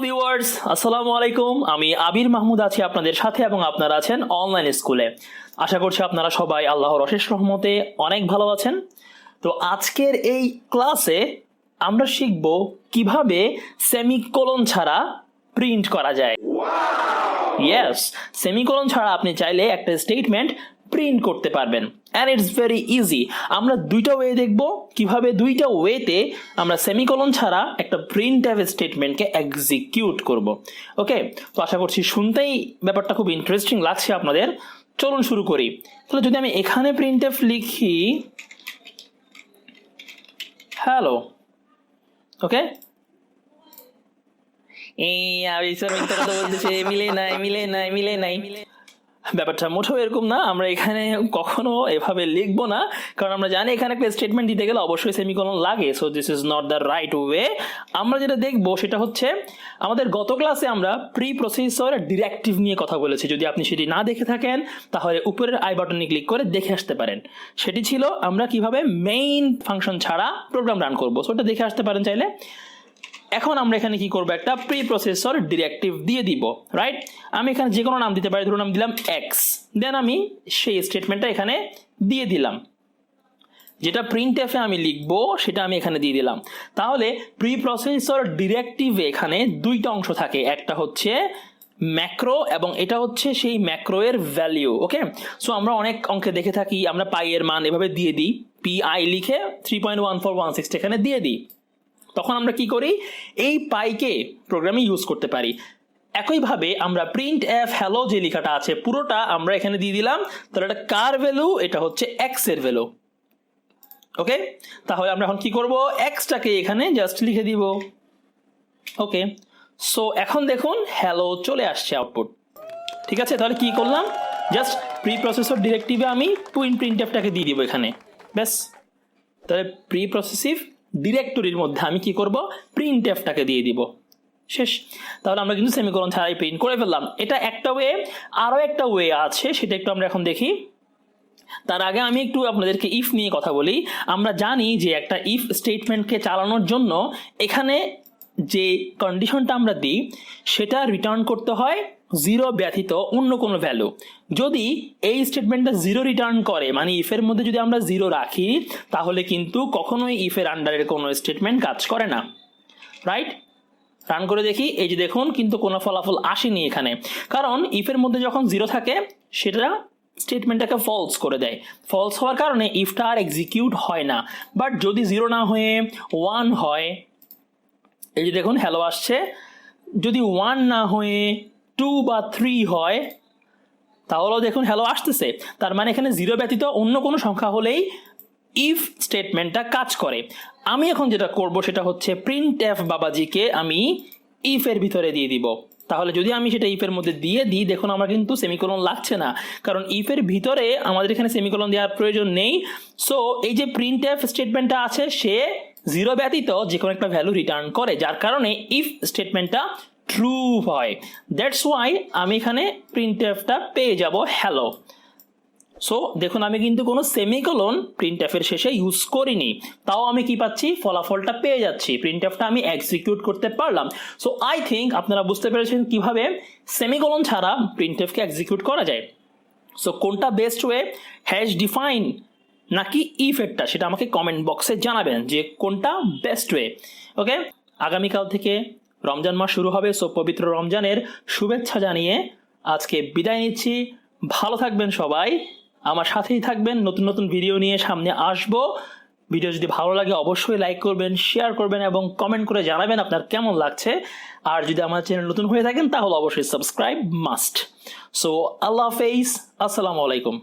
Viewers, আসসালামু আলাইকুম। আমি আবির মাহমুদ আছি আপনাদের সাথে এবং আপনারা আছেন অনলাইন স্কুলে। আশা করছি আপনারা সবাই আল্লাহর অশেষ রহমতে অনেক ভালো আছেন। তো আজকের এই ক্লাসে আমরা শিখব কিভাবে সেমিকোলন ছাড়া প্রিন্ট করা যায়। ইয়েস, সেমিকোলন ছাড়া আপনি চাইলে একটা স্টেটমেন্ট প্রিন্ট করতে পারবেন, অ্যান্ড ইটস ভেরি ইজি। আমরা দুইটা ওয়ে দেখব কিভাবে দুইটা ওয়েতে আমরা সেমিকোলন ছাড়া একটা প্রিন্টএফ স্টেটমেন্টকে এক্সিকিউট করব। ওকে, তো আশা করছি শুনতেই ব্যাপারটা খুব ইন্টারেস্টিং লাগছে আপনাদের। চলুন শুরু করি। তাহলে যদি আমি এখানে প্রিন্টএফ লিখি হ্যালো, ওকে, মিলে নাই। ব্যাপারটা মোটেও এরকম না। আমরা এখানে কখনো এভাবে লিখবো না, কারণ আমরা জানি এখানে একটা স্টেটমেন্ট দিতে গেলে অবশ্যই সেমিকোলন লাগে। So this is not the right way. আমরা যেটা দেখবো সেটা হচ্ছে, আমাদের গত ক্লাসে আমরা প্রি প্রসেসর ডিরেক্টিভ নিয়ে কথা বলেছি। যদি আপনি সেটি না দেখে থাকেন তাহলে উপরের আই বাটনে ক্লিক করে দেখে আসতে পারেন। সেটি ছিল আমরা কিভাবে মেইন ফাংশন ছাড়া প্রোগ্রাম রান করবো, সো ওটা দেখে আসতে পারেন চাইলে। এখন আমরা এখানে কি করবো, একটা প্রি প্রসেসর ডিরেক্টিভ দিয়ে দিব, রাইট? আমি এখানে যে কোনো নাম দিতে পারি, ধরুন নাম দিলাম এক্স, দেন আমি সেই স্টেটমেন্টটা এখানে দিয়ে দিলাম। যেটা প্রিন্টএফে আমি লিখবো সেটা আমি এখানে দিয়ে দিলাম। তাহলে প্রি প্রসেসর ডিরেক্টিভে এখানে দুইটা অংশ থাকে, একটা হচ্ছে ম্যাক্রো এবং এটা হচ্ছে সেই ম্যাক্রো এর ভ্যালিউ। ওকে, সো আমরা অনেক অঙ্কে দেখে থাকি, আমরা পাই এর মান এভাবে দিয়ে দিই, PI লিখে 3.1416 এখানে দিয়ে দিই। তখন আমরা কি করি, এই পাইকে প্রোগ্রামে ইউজ করতে পারি। একইভাবে আমরা প্রিন্ট এফ হ্যালো যে লেখাটা আছে পুরোটা আমরা এখানে দিয়ে দিলাম। তাহলে এটা কার ভ্যালু, এটা হচ্ছে এক্স এর ভ্যালু। ওকে, তাহলে আমরা এখন কি করব, এক্সটাকে এখানে জাস্ট লিখে দিব। ওকে, সো এখন দেখুন হ্যালো চলে আসছে আউটপুট। ঠিক আছে, তাহলে কি করলাম, জাস্ট প্রি প্রসেসর ডিরেক্টিভে আমি প্রিন্ট এফটাকে দিয়ে দিব এখানে, ব্যাস। তাহলে প্রি প্রসেসিভ ডিরেক্টরির মধ্যে আমি কি করব, প্রিন্ট এফটাকে দিয়ে দিব, শেষ। তাহলে আমরা কিন্তু সেমিকোলন ছাড়াই প্রিন্ট করে ফেললাম। এটা একটা ওয়ে। আরও একটা ওয়ে আছে, সেটা একটু আমরা এখন দেখি। তার আগে আমি একটু আপনাদেরকে ইফ নিয়ে কথা বলি। আমরা জানি যে একটা ইফ স্টেটমেন্টকে চালানোর জন্য এখানে যে কন্ডিশনটা আমরা দিই সেটা রিটার্ন করতে হয় জিরো ব্যতীত অন্য কোনো ভ্যালু। যদি এই স্টেটমেন্টটা জিরো রিটার্ন করে, মানে ইফের মধ্যে যদি আমরা জিরো রাখি, তাহলে কিন্তু কখনোই ইফের আন্ডারের কোনো স্টেটমেন্ট কাজ করে না, রাইট? রান করে দেখি, এই যে দেখুন কিন্তু কোনো ফলাফল আসেনি এখানে, কারণ ইফের মধ্যে যখন জিরো থাকে সেটা স্টেটমেন্টটাকে ফলস করে দেয়। ফলস হওয়ার কারণে ইফটা আর এক্সিকিউট হয় না। বাট যদি জিরো না হয়ে 1 হয়, এই যে দেখুন হ্যালো আসছে। যদি 1 না হয়ে 2 বা 3 হয়, তাহলেও দেখুন হ্যালো আসতেছে। তার মানে এখানে জিরো ব্যতীত অন্য কোনো সংখ্যা হলেই ইফ স্টেটমেন্টটা কাজ করে। আমি এখন যেটা করব সেটা হচ্ছে প্রিন্ট এফ বাবাজিকে আমি ইফের ভিতরে দিয়ে দিব। তাহলে যদি আমি সেটা ইফের মধ্যে দিয়ে দিই, দেখুন আমার কিন্তু সেমিকোলন লাগছে না, কারণ ইফের ভিতরে আমাদের এখানে সেমিকোলন দেওয়ার প্রয়োজন নেই। সো এই যে প্রিন্ট এফ স্টেটমেন্টটা আছে সে জিরো ব্যতীত যে কোনো একটা ভ্যালু রিটার্ন করে, যার কারণে ইফ স্টেটমেন্টটা ট্রু হয়। দ্যাটস ওয়াই আমি এখানে প্রিন্ট এফটা পেয়ে যাব হ্যালো। সো দেখুন আমি কিন্তু কোনো সেমিকোলন প্রিন্ট এফের শেষে ইউজ করিনি, তাও আমি কি পাচ্ছি, ফলাফলটা পেয়ে যাচ্ছি, প্রিন্ট এফটা আমি এক্সিকিউট করতে পারলাম। সো আই থিঙ্ক আপনারা বুঝতে পেরেছেন কিভাবে সেমিকোলন ছাড়া প্রিন্ট এফকে এক্সিকিউট করা যায়। সো কোনটা বেস্ট ওয়ে, হ্যাশ ডিফাইন নাকি ইফেরটা, সেটা আমাকে কমেন্ট বক্সে জানাবেন যে কোনটা বেস্ট ওয়ে। ওকে, আগামীকাল থেকে রমজান মাস শুরু হবে। সো পবিত্র রমজানের শুভেচ্ছা জানিয়ে আজকে বিদায় নিচ্ছি। ভালো থাকবেন সবাই, আমার সাথেই থাকবেন, নতুন নতুন ভিডিও নিয়ে সামনে আসবো। ভিডিও যদি ভালো লাগে অবশ্যই লাইক করবেন, শেয়ার করবেন এবং কমেন্ট করে জানাবেন আপনার কেমন লাগছে। আর যদি আমার চ্যানেল নতুন হয়ে থাকেন তাহলে অবশ্যই সাবস্ক্রাইব মাস্ট। সো আল্লাহ হাফেজ, আসসালামু আলাইকুম।